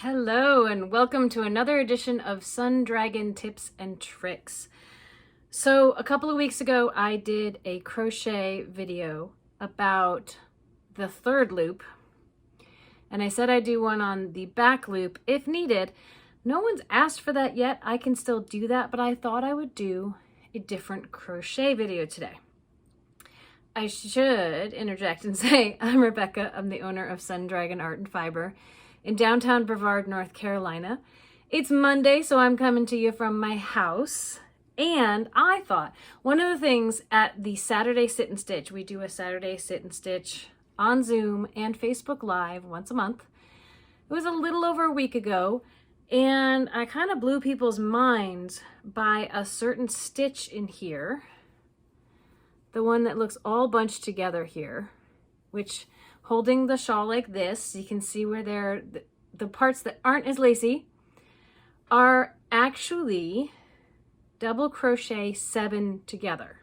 Hello and welcome to another edition of Sun Dragon Tips and Tricks. So a couple of weeks ago I did a crochet video about the third loop, and I said I'd do one on the back loop if needed. No one's asked for that yet. I can still do that, but I thought I would do a different crochet video today. I should interject and say I'm Rebecca. I'm the owner of Sun Dragon Art and Fiber in downtown Brevard, North Carolina. It's Monday, so I'm coming to you from my house. And I thought one of the things at the Saturday Sit and Stitch, we do a Saturday Sit and Stitch on Zoom and Facebook Live once a month. It was a little over a week ago, and I kind of blew people's minds by a certain stitch in here. The one that looks all bunched together here, which holding the shawl like this, you can see where the parts that aren't as lacy are actually double crochet 7 together.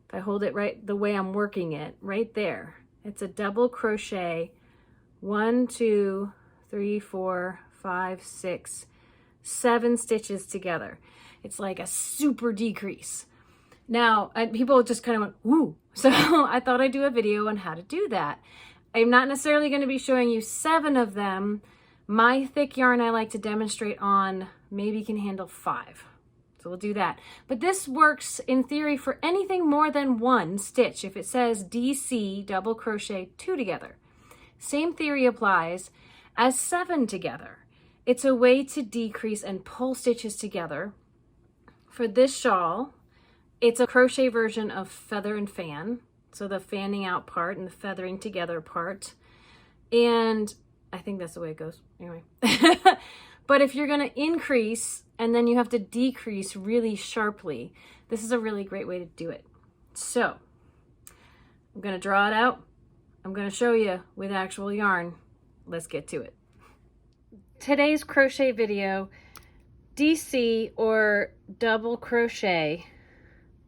If I hold it right the way I'm working it, right there, it's a double crochet 1, 2, 3, 4, 5, 6, 7 stitches together. It's like a super decrease. Now, people just kind of went, woo. So I thought I'd do a video on how to do that. I'm not necessarily going to be showing you 7 of them. My thick yarn I like to demonstrate on maybe can handle 5. So we'll do that. But this works in theory for anything more than 1 stitch. If it says DC double crochet 2 together, same theory applies as 7 together. It's a way to decrease and pull stitches together. For this shawl, it's a crochet version of feather and fan. So the fanning out part and the feathering together part. And I think that's the way it goes. Anyway. But if you're going to increase and then you have to decrease really sharply, this is a really great way to do it. So I'm going to draw it out. I'm going to show you with actual yarn. Let's get to it. Today's crochet video, DC or double crochet.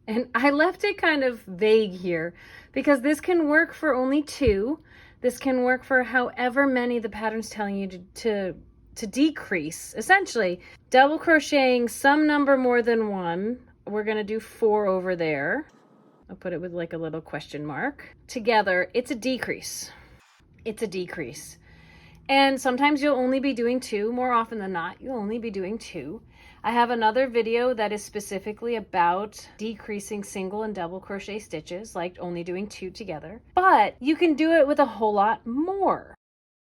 And I left it kind of vague here because this can work for only 2. This can work for however many the pattern's telling you to decrease. Essentially, double crocheting some number more than 1. We're going to do 4 over there. I'll put it with like a little question mark. Together, it's a decrease. It's a decrease. And sometimes you'll only be doing 2. More often than not, you'll only be doing 2. I have another video that is specifically about decreasing single and double crochet stitches, like only doing 2 together. But you can do it with a whole lot more.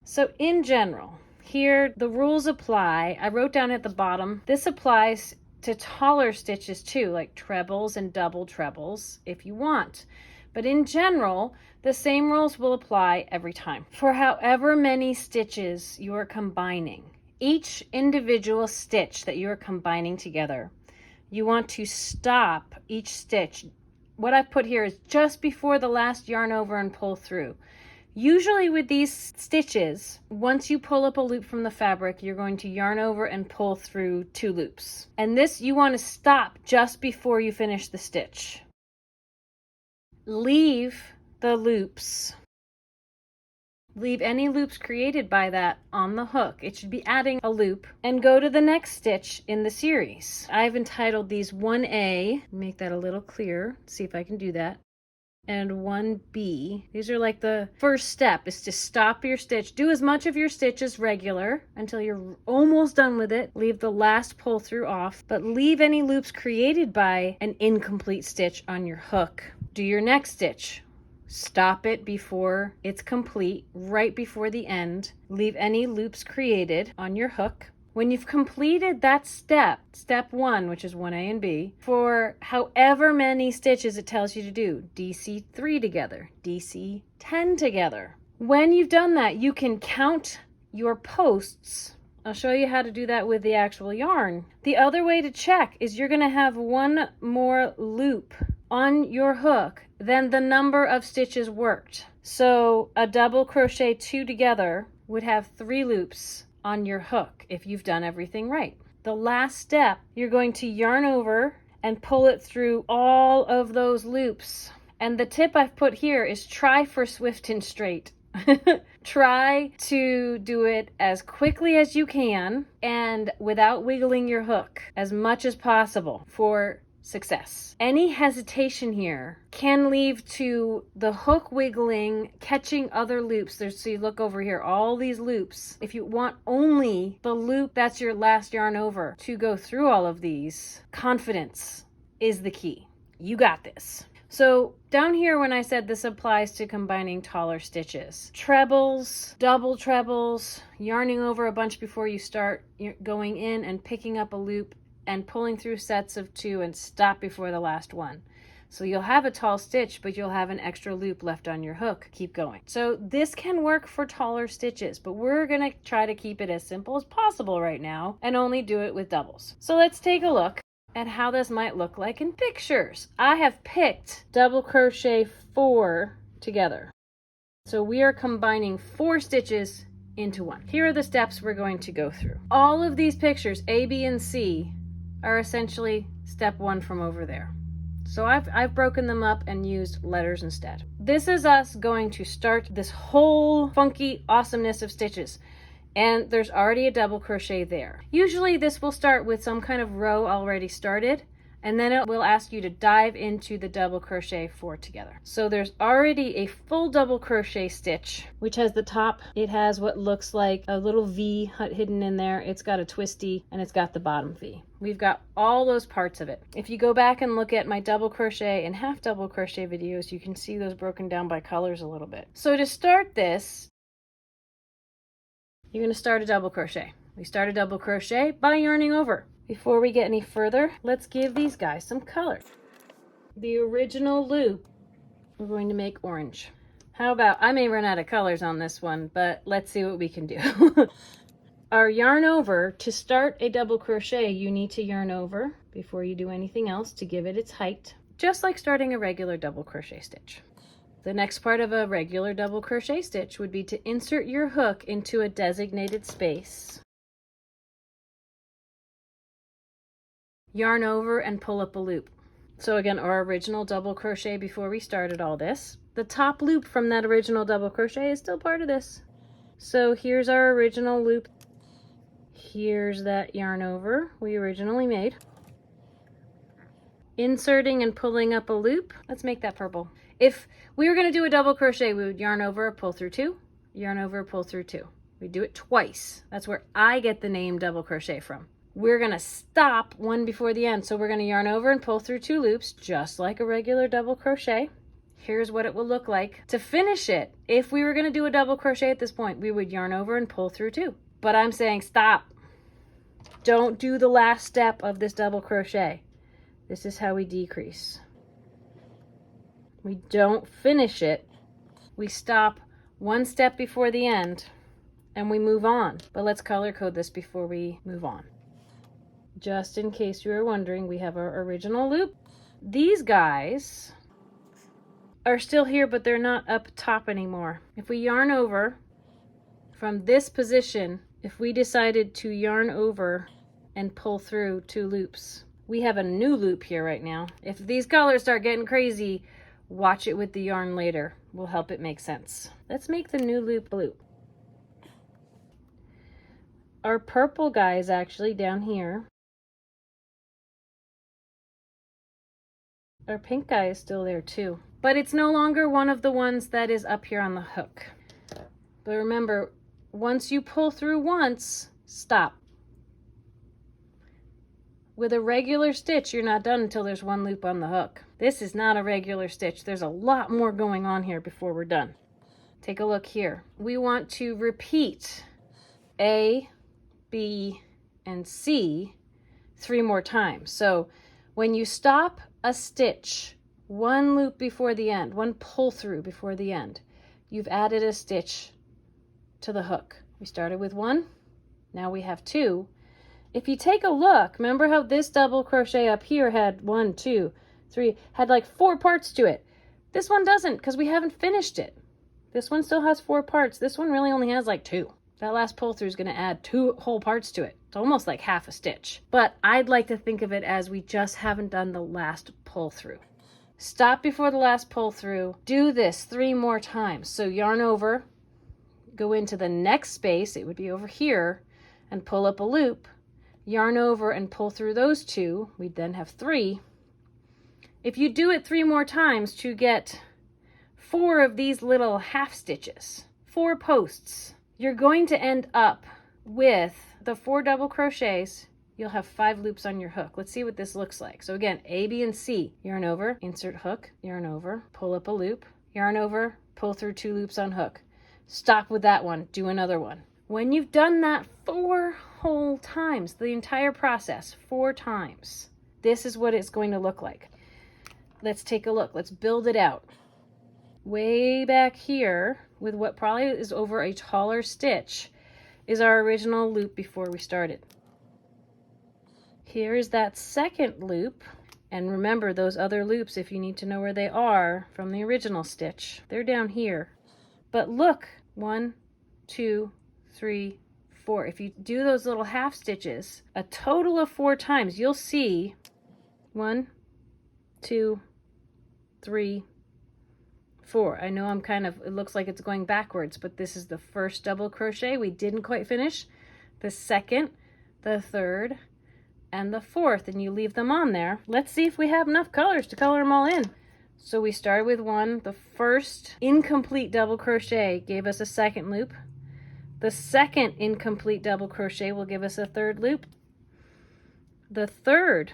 So in general, here the rules apply. I wrote down at the bottom, this applies to taller stitches too, like trebles and double trebles if you want. But in general, the same rules will apply every time. For however many stitches you are combining, each individual stitch that you are combining together, you want to stop each stitch. What I've put here is just before the last yarn over and pull through. Usually with these stitches, once you pull up a loop from the fabric, you're going to yarn over and pull through 2 loops. And this you want to stop just before you finish the stitch. Leave the loops. Leave any loops created by that on the hook. It should be adding a loop, and go to the next stitch in the series. I've entitled these 1A, make that a little clearer, see if I can do that, and 1B. These are like the first step, is to stop your stitch. Do as much of your stitch as regular until you're almost done with it. Leave the last pull through off, but leave any loops created by an incomplete stitch on your hook. Do your next stitch. Stop it before it's complete, right before the end. Leave any loops created on your hook. When you've completed that step 1, which is 1A and B, for however many stitches it tells you to do, DC 3 together, DC 10 together. When you've done that, you can count your posts. I'll show you how to do that with the actual yarn. The other way to check is you're going to have 1 more loop on your hook than the number of stitches worked. So a double crochet 2 together would have 3 loops on your hook if you've done everything right. The last step, you're going to yarn over and pull it through all of those loops. And the tip I've put here is try for swift and straight. Try to do it as quickly as you can and without wiggling your hook as much as possible for success. Any hesitation here can lead to the hook wiggling, catching other loops. So you look over here, all these loops. If you want only the loop that's your last yarn over to go through all of these, confidence is the key. You got this. So down here when I said this applies to combining taller stitches, trebles, double trebles, yarning over a bunch before you start going in and picking up a loop and pulling through sets of 2 and stop before the last one. So you'll have a tall stitch, but you'll have an extra loop left on your hook. Keep going. So this can work for taller stitches, but we're gonna try to keep it as simple as possible right now and only do it with doubles. So let's take a look at how this might look like in pictures. I have picked double crochet 4 together. So we are combining 4 stitches into 1. Here are the steps we're going to go through. All of these pictures, A, B, and C, are essentially step 1 from over there. So I've broken them up and used letters instead. This is us going to start this whole funky awesomeness of stitches. And there's already a double crochet there. Usually this will start with some kind of row already started, and then it will ask you to dive into the double crochet 4 together. So there's already a full double crochet stitch, which has the top. It has what looks like a little V hidden in there. It's got a twisty, and it's got the bottom V. We've got all those parts of it. If you go back and look at my double crochet and half double crochet videos, you can see those broken down by colors a little bit. So to start this, you're going to start a double crochet. We start a double crochet by yarning over. Before we get any further, let's give these guys some color. The original loop, we're going to make orange. How about, I may run out of colors on this one, but let's see what we can do. Our yarn over, to start a double crochet, you need to yarn over before you do anything else to give it its height, just like starting a regular double crochet stitch. The next part of a regular double crochet stitch would be to insert your hook into a designated space, yarn over and pull up a loop. So again, our original double crochet before we started all this, the top loop from that original double crochet is still part of this. So here's our original loop. Here's that yarn over we originally made. Inserting and pulling up a loop. Let's make that purple. If we were going to do a double crochet, we would yarn over, pull through 2, yarn over, pull through 2. We do it twice. That's where I get the name double crochet from. We're going to stop one before the end. So we're going to yarn over and pull through 2 loops, just like a regular double crochet. Here's what it will look like. To finish it, if we were going to do a double crochet at this point, we would yarn over and pull through 2. But I'm saying stop. Don't do the last step of this double crochet. This is how we decrease. We don't finish it. We stop one step before the end and we move on. But let's color code this before we move on. Just in case you were wondering, we have our original loop. These guys are still here, but they're not up top anymore. If we yarn over from this position, if we decided to yarn over and pull through 2 loops, we have a new loop here right now. If these colors start getting crazy, watch it with the yarn later. We'll help it make sense. Let's make the new loop blue. Our purple guy is actually down here. Our pink guy is still there too, but it's no longer one of the ones that is up here on the hook. But remember, once you pull through once, stop. With a regular stitch, you're not done until there's 1 loop on the hook. This is not a regular stitch. There's a lot more going on here before we're done. Take a look here. We want to repeat A, B, and C 3 more times. So when you stop a stitch, 1 loop before the end, 1 pull through before the end, you've added a stitch to the hook. We started with 1, now we have 2. If you take a look, remember how this double crochet up here had 1, 2, 3, had like 4 parts to it. This one doesn't because we haven't finished it. This one still has 4 parts. This one really only has like 2. That last pull through is going to add 2 whole parts to it. It's almost like half a stitch. But I'd like to think of it as we just haven't done the last pull through. Stop before the last pull through. Do this 3 more times. So yarn over, go into the next space, it would be over here, and pull up a loop, yarn over and pull through those two. We'd then have 3. If you do it 3 more times to get 4 of these little half stitches, 4 posts, you're going to end up with the 4 double crochets. You'll have 5 loops on your hook. Let's see what this looks like. So again, A, B, and C. Yarn over, insert hook, yarn over, pull up a loop, yarn over, pull through 2 loops on hook. Stop with that one, do another one. When you've done that 4 whole times, the entire process, 4 times, this is what it's going to look like. Let's take a look. Let's build it out. Way back here, with what probably is over a taller stitch, is our original loop before we started. Here is that second loop. And remember those other loops, if you need to know where they are from the original stitch, they're down here. But look, 1, 2, 3, 4. If you do those little half stitches a total of 4 times, you'll see 1, 2, 3, 4. I know I'm it looks like it's going backwards, but this is the first double crochet we didn't quite finish, the second, the third, and the fourth, and you leave them on there. Let's see if we have enough colors to color them all in. So we started with 1. The first incomplete double crochet gave us a second loop. The second incomplete double crochet will give us a third loop. The third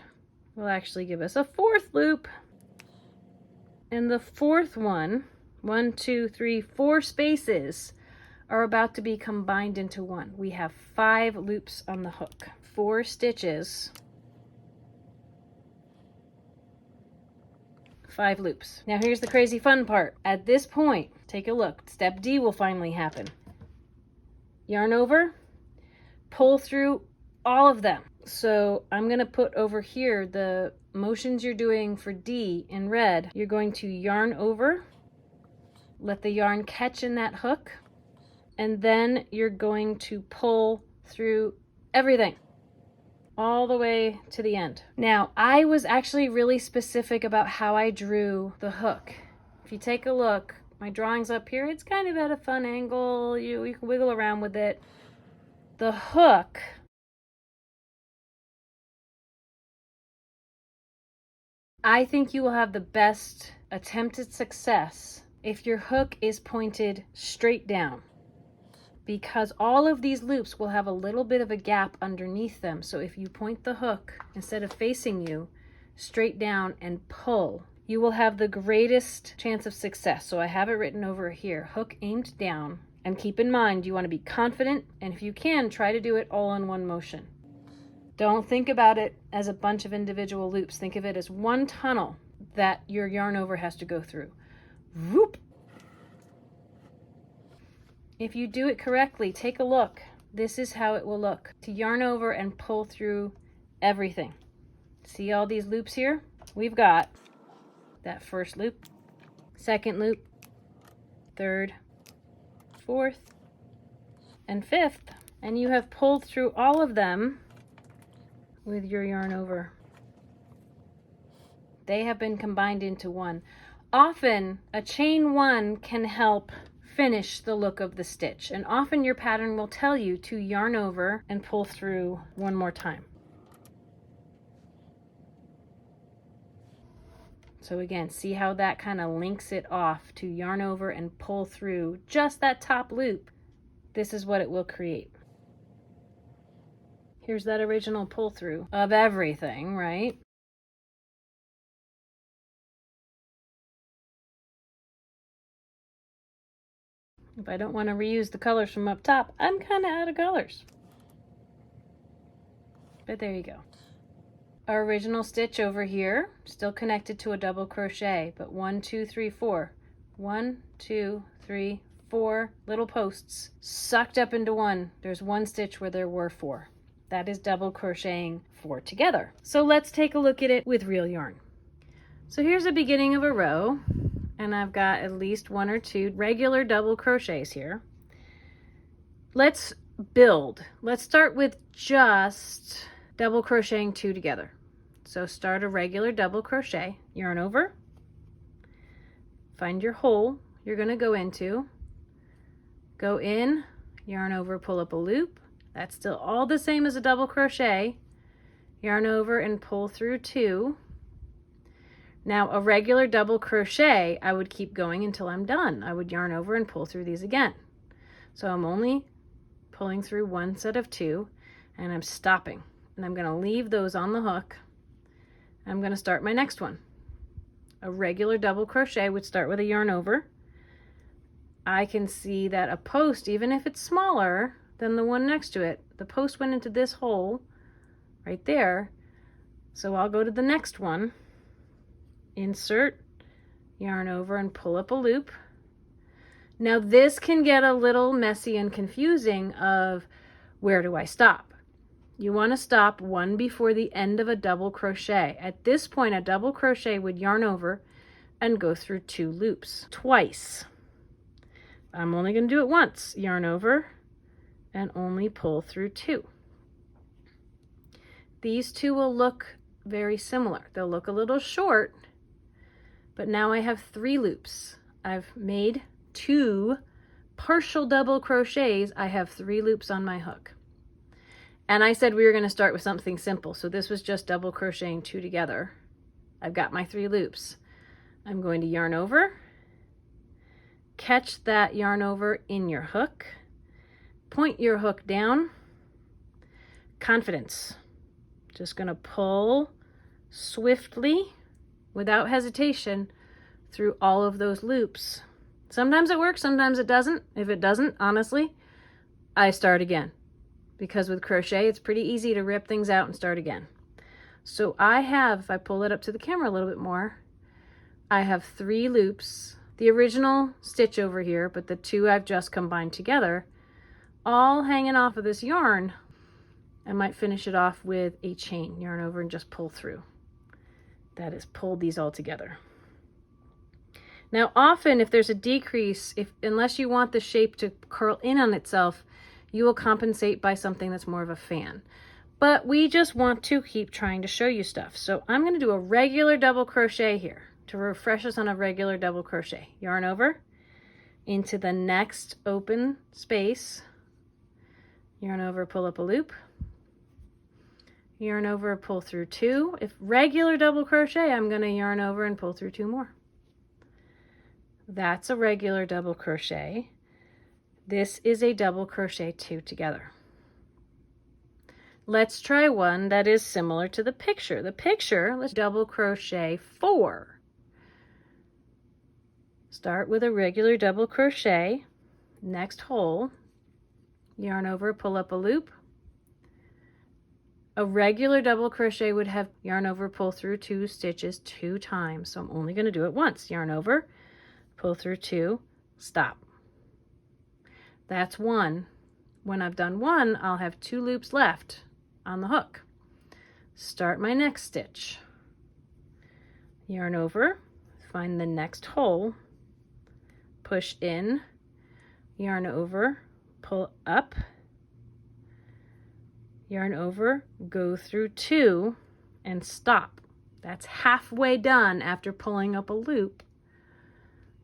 will actually give us a fourth loop. And the fourth one, 1, 2, 3, 4 spaces are about to be combined into one. We have 5 loops on the hook, 4 stitches, 5 loops. Now here's the crazy fun part. At this point, take a look. Step D will finally happen. Yarn over, pull through all of them. So I'm going to put over here the motions you're doing for D in red. You're going to yarn over, let the yarn catch in that hook, and then you're going to pull through everything all the way to the end. Now, I was actually really specific about how I drew the hook. If you take a look, my drawing's up here. It's kind of at a fun angle. You can wiggle around with it. The hook, I think you will have the best attempted success if your hook is pointed straight down, because all of these loops will have a little bit of a gap underneath them. So if you point the hook, instead of facing you, straight down and pull, you will have the greatest chance of success. So I have it written over here, hook aimed down. And keep in mind, you want to be confident, and if you can, try to do it all in one motion. Don't think about it as a bunch of individual loops. Think of it as one tunnel that your yarn over has to go through. Whoop! If you do it correctly, take a look. This is how it will look. To yarn over and pull through everything. See all these loops here? We've got that first loop, second loop, third, fourth, and fifth. And you have pulled through all of them with your yarn over. They have been combined into one. Often a chain 1 can help finish the look of the stitch, and often your pattern will tell you to yarn over and pull through one more time. So again, see how that kind of links it off to yarn over and pull through just that top loop. This is what it will create. Here's that original pull through of everything, right? If I don't want to reuse the colors from up top, I'm kind of out of colors. But there you go. Our original stitch over here, still connected to a double crochet, but 1, 2, 3, 4. 1, 2, 3, 4 little posts sucked up into one. There's one stitch where there were 4. That is double crocheting 4 together. So let's take a look at it with real yarn. So here's the beginning of a row, and I've got at least 1 or 2 regular double crochets here. Let's build. Let's start with just double crocheting 2 together. So start a regular double crochet, yarn over, find your hole you're going to go into, go in, yarn over, pull up a loop. That's still all the same as a double crochet. Yarn over and pull through 2. Now a regular double crochet, I would keep going until I'm done. I would yarn over and pull through these again. So I'm only pulling through 1 set of 2, and I'm stopping. And I'm going to leave those on the hook. I'm going to start my next one. A regular double crochet would start with a yarn over. I can see that a post, even if it's smaller than the one next to it, the post went into this hole right there. So I'll go to the next one, insert, yarn over and pull up a loop. Now this can get a little messy and confusing of where do I stop? You want to stop one before the end of a double crochet. At this point, a double crochet would yarn over and go through 2 loops twice. I'm only going to do it once. Yarn over and only pull through 2. These 2 will look very similar. They'll look a little short, but now I have 3 loops. I've made 2 partial double crochets. I have 3 loops on my hook. And I said we were going to start with something simple. So this was just double crocheting 2 together. I've got my 3 loops. I'm going to yarn over, catch that yarn over in your hook, point your hook down, confidence. Just going to pull swiftly, without hesitation, through all of those loops. Sometimes it works, sometimes it doesn't. If it doesn't, honestly, I start again. Because with crochet, it's pretty easy to rip things out and start again. So I have, if I pull it up to the camera a little bit more, I have 3 loops, the original stitch over here, but the 2 I've just combined together, all hanging off of this yarn. I might finish it off with a chain, yarn over and just pull through. That is, pull these all together. Now often if there's a decrease, unless you want the shape to curl in on itself, you will compensate by something that's more of a fan. But we just want to keep trying to show you stuff. So I'm going to do a regular double crochet here to refresh us on a regular double crochet. Yarn over into the next open space, yarn over, pull up a loop, yarn over, pull through 2. If regular double crochet, I'm going to yarn over and pull through 2 more. That's a regular double crochet. This is a double crochet 2 together. Let's try one that is similar to the picture. The picture, let's double crochet 4. Start with a regular double crochet, next hole, yarn over, pull up a loop. A regular double crochet would have yarn over, pull through 2 stitches 2 times. So I'm only going to do it once. Yarn over, pull through 2, stop. That's 1. When I've done 1, I'll have 2 loops left on the hook. Start my next stitch. Yarn over, find the next hole, push in, yarn over, pull up, yarn over, go through 2, and stop. That's halfway done after pulling up a loop.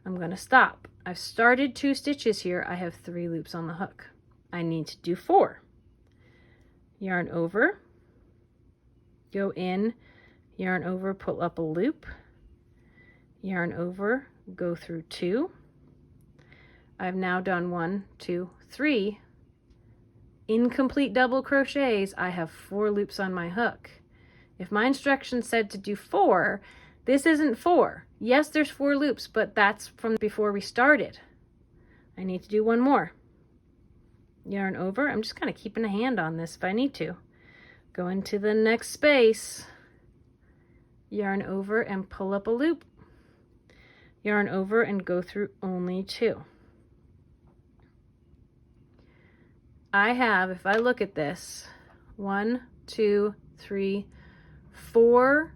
I'm going to stop. I've started 2 stitches here. I have 3 loops on the hook. I need to do 4. Yarn over, go in, yarn over, pull up a loop, yarn over, go through 2. I've now done 1, 2, 3 incomplete double crochets. I have 4 loops on my hook. If my instructions said to do 4, this isn't 4. Yes, there's 4 loops, but that's from before we started. I need to do 1 more. Yarn over. I'm just kind of keeping a hand on this if I need to. Go into the next space. Yarn over and pull up a loop. Yarn over and go through only 2. I have, if I look at this, 1, 2, 3, 4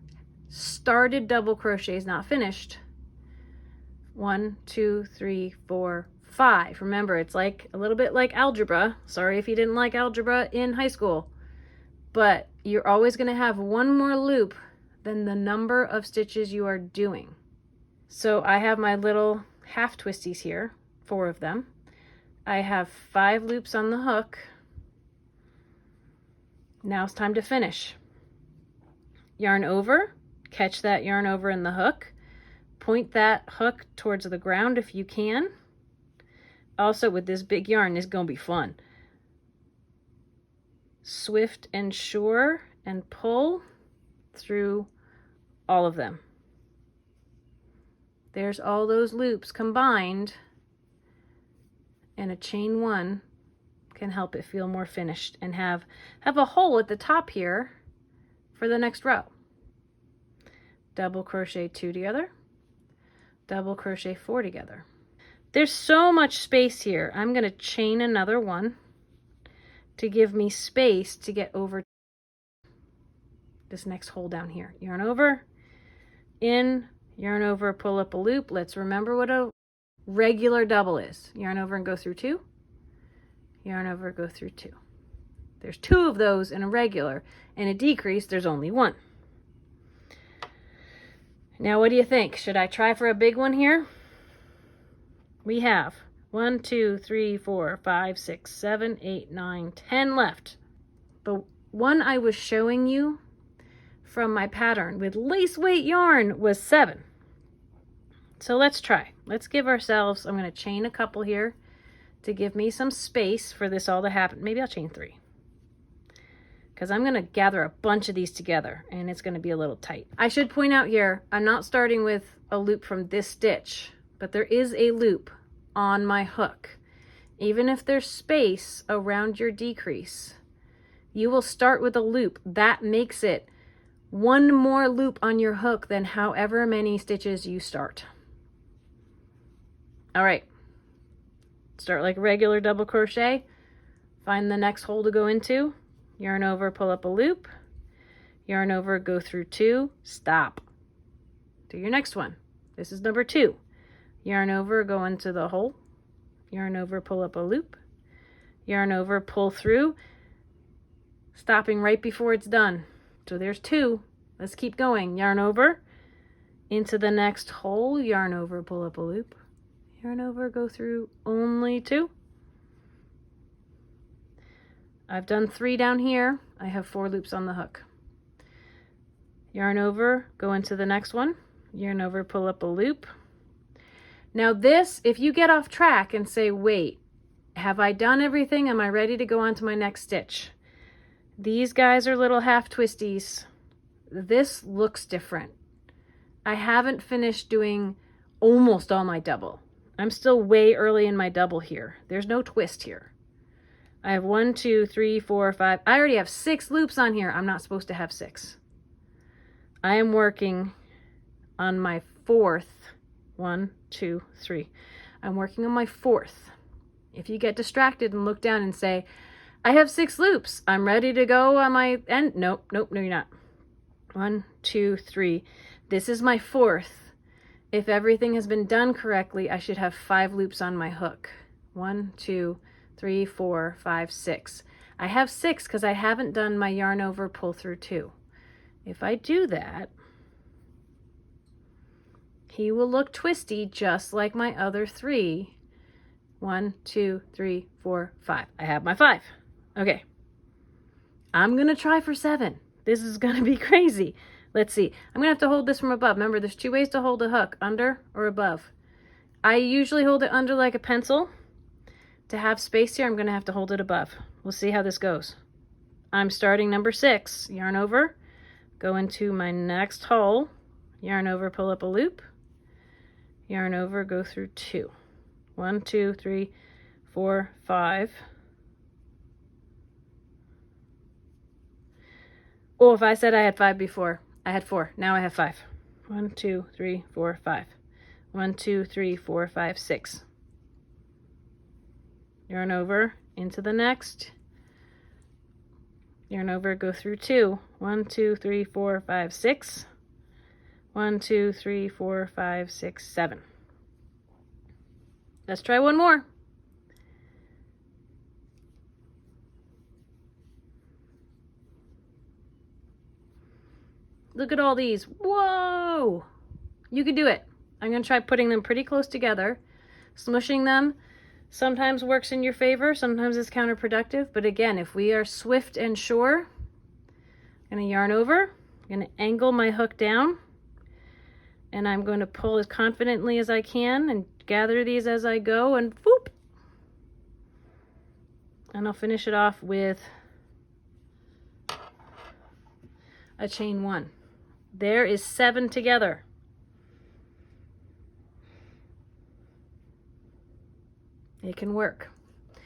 started double crochets, not finished. 1, 2, 3, 4, 5. Remember, it's like a little bit like algebra. Sorry if you didn't like algebra in high school, but you're always going to have 1 more loop than the number of stitches you are doing. So I have my little half twisties here, 4 of them. I have 5 loops on the hook. Now it's time to finish. Yarn over, catch that yarn over in the hook, point that hook towards the ground if you can. Also, with this big yarn, this is going to be fun. Swift and sure, and pull through all of them. There's all those loops combined, and a chain 1 can help it feel more finished and have a hole at the top here for the next row. Double crochet 2 together, double crochet 4 together. There's so much space here. I'm going to chain another 1 to give me space to get over this next hole down here. Yarn over, in, yarn over, pull up a loop. Let's remember what a regular double is. Yarn over and go through 2, yarn over, go through 2. There's 2 of those in a regular. In a decrease, there's only 1. Now, what do you think? Should I try for a big one here? We have 1, 2, 3, 4, 5, 6, 7, 8, 9, 10 left. The one I was showing you from my pattern with lace weight yarn was 7. So let's try. Let's give ourselves, I'm going to chain a couple here to give me some space for this all to happen. Maybe I'll chain 3. Because I'm going to gather a bunch of these together and it's going to be a little tight. I should point out here, I'm not starting with a loop from this stitch, but there is a loop on my hook. Even if there's space around your decrease, you will start with a loop. That makes it 1 more loop on your hook than however many stitches you start. All right, start like a regular double crochet, find the next hole to go into, yarn over, pull up a loop, yarn over, go through 2, stop. Do your next one. This is number 2. Yarn over, go into the hole, yarn over, pull up a loop, yarn over, pull through, stopping right before it's done. So there's 2. Let's keep going. Yarn over, into the next hole, yarn over, pull up a loop, yarn over, go through only 2. I've done 3 down here. I have 4 loops on the hook. Yarn over, go into the next one, yarn over, pull up a loop. Now this, if you get off track and say, wait, have I done everything? Am I ready to go on to my next stitch? These guys are little half twisties. This looks different. I haven't finished doing almost all my double. I'm still way early in my double here. There's no twist here. I have 1, 2, 3, 4, 5. I already have 6 loops on here. I'm not supposed to have 6. I am working on my 4th. 1, 2, 3. I'm working on my 4th. If you get distracted and look down and say, I have 6 loops, I'm ready to go on my end. Nope, no, you're not. 1, 2, 3. This is my 4th. If everything has been done correctly, I should have 5 loops on my hook. 1, 2, 3, 4, 5, 6. I have 6 because I haven't done my yarn over, pull through 2. If I do that, he will look twisty just like my other 3. 1, 2, 3, 4, 5. I have my 5. Okay. I'm going to try for 7. This is going to be crazy. Let's see. I'm going to have to hold this from above. Remember, there's 2 ways to hold a hook, under or above. I usually hold it under like a pencil. To have space here, I'm going to have to hold it above. We'll see how this goes. I'm starting number 6. Yarn over, go into my next hole, yarn over, pull up a loop, yarn over, go through 2. 1, 2, 3, 4, 5. Oh, if I said I had 5 before, I had 4. Now I have 5. 1, 2, 3, 4, 5. 1, 2, 3, 4, 5, 6. Yarn over, into the next. Yarn over, go through 2. 1, 2, 3, 4, 5, 6. 1, 2, 3, 4, 5, 6, 7. Let's try one more. Look at all these. Whoa! You can do it. I'm going to try putting them pretty close together, smushing them sometimes works in your favor, sometimes it's counterproductive. But again, if we are swift and sure, I'm going to yarn over, I'm going to angle my hook down, and I'm going to pull as confidently as I can and gather these as I go, and whoop. And I'll finish it off with a chain 1. There is 7 together. It can work.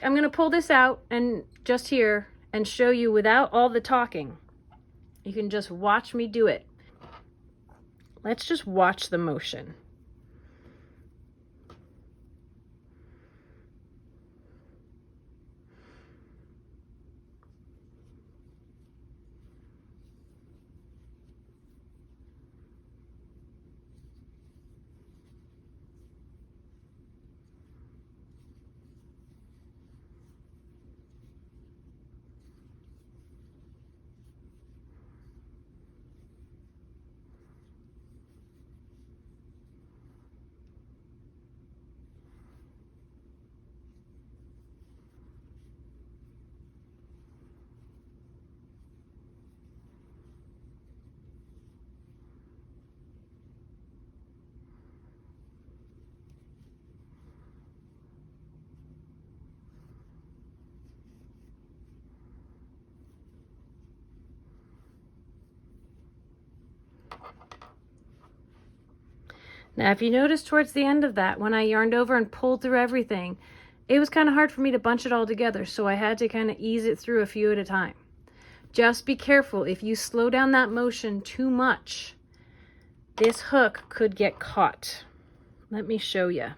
I'm going to pull this out and just here and show you without all the talking. You can just watch me do it. Let's just watch the motion. Now, if you notice towards the end of that, when I yarned over and pulled through everything, it was kind of hard for me to bunch it all together, so I had to kind of ease it through a few at a time. Just be careful. If you slow down that motion too much, this hook could get caught. Let me show you.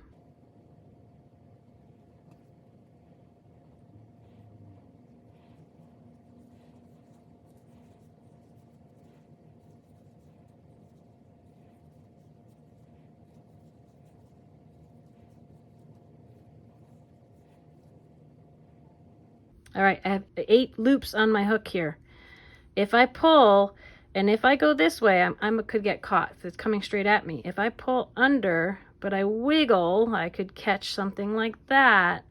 All right, I have 8 loops on my hook here. If I pull, and if I go this way, I could get caught if it's coming straight at me. If I pull under, but I wiggle, I could catch something like that.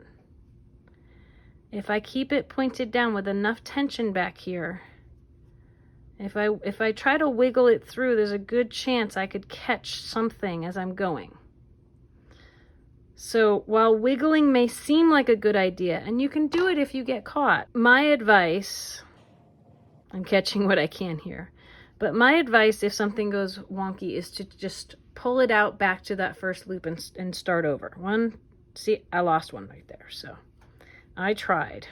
If I keep it pointed down with enough tension back here, if I try to wiggle it through, there's a good chance I could catch something as I'm going. So while wiggling may seem like a good idea, and you can do it if you get caught, my advice, I'm catching what I can here, but my advice if something goes wonky is to just pull it out back to that first loop and start over. One, see, I lost one right there, so I tried.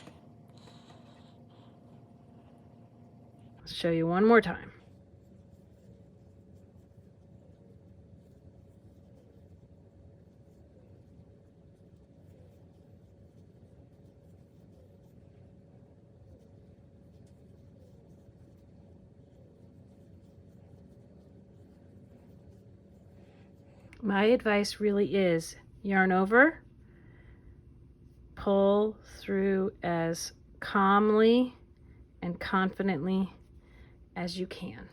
Let's show you one more time. My advice really is yarn over, pull through as calmly and confidently as you can.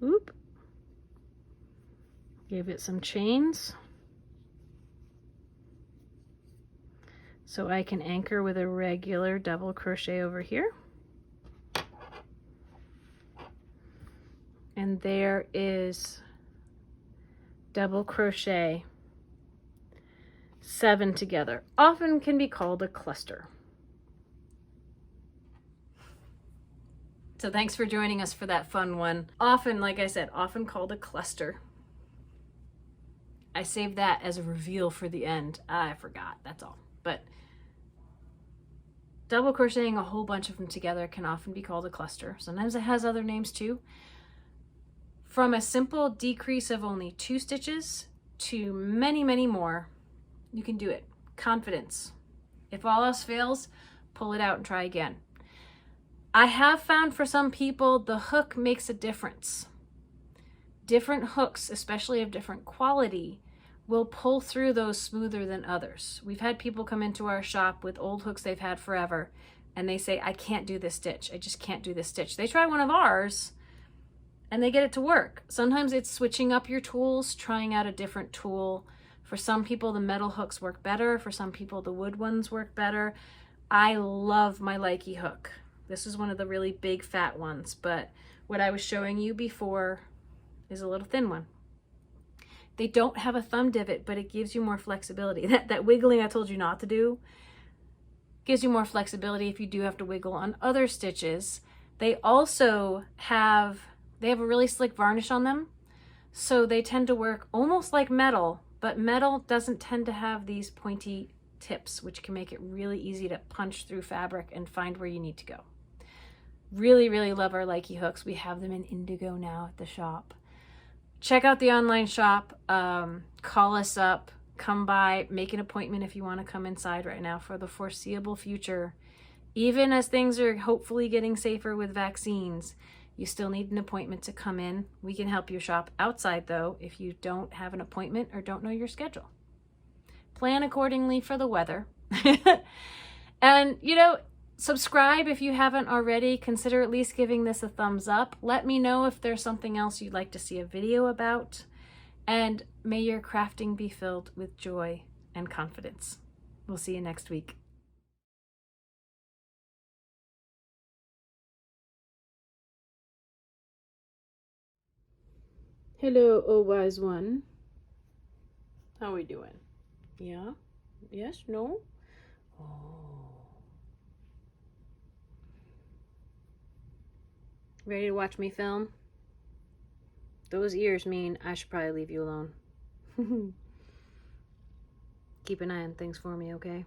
Oop. Give it some chains so I can anchor with a regular double crochet over here. And there is double crochet 7 together. Often can be called a cluster. So thanks for joining us for that fun one. Often, like I said, often called a cluster. I saved that as a reveal for the end. I forgot, that's all. But double crocheting a whole bunch of them together can often be called a cluster. Sometimes it has other names too. From a simple decrease of only 2 stitches to many, many more, you can do it. Confidence. If all else fails, pull it out and try again. I have found for some people the hook makes a difference. Different hooks, especially of different quality, will pull through those smoother than others. We've had people come into our shop with old hooks they've had forever, and they say, I can't do this stitch. I just can't do this stitch. They try one of ours, and they get it to work. Sometimes it's switching up your tools, trying out a different tool. For some people, the metal hooks work better. For some people, the wood ones work better. I love my Likey hook. This is one of the really big fat ones, but what I was showing you before is a little thin one. They don't have a thumb divot, but it gives you more flexibility. That wiggling I told you not to do gives you more flexibility if you do have to wiggle on other stitches. They also have a really slick varnish on them, so they tend to work almost like metal, but metal doesn't tend to have these pointy tips, which can make it really easy to punch through fabric and find where you need to go. Really, really love our Likey hooks. We have them in indigo now at the shop. Check out the online shop. Call us up. Come by. Make an appointment if you want to come inside right now for the foreseeable future. Even as things are hopefully getting safer with vaccines, you still need an appointment to come in. We can help you shop outside, though, if you don't have an appointment or don't know your schedule. Plan accordingly for the weather. And, you know, subscribe if you haven't already. Consider at least giving this a thumbs up. Let me know if there's something else you'd like to see a video about. And may your crafting be filled with joy and confidence. We'll see you next week. Hello, oh wise one. How are we doing? Yeah? Yes? No? Oh. Ready to watch me film? Those ears mean I should probably leave you alone. Keep an eye on things for me, okay?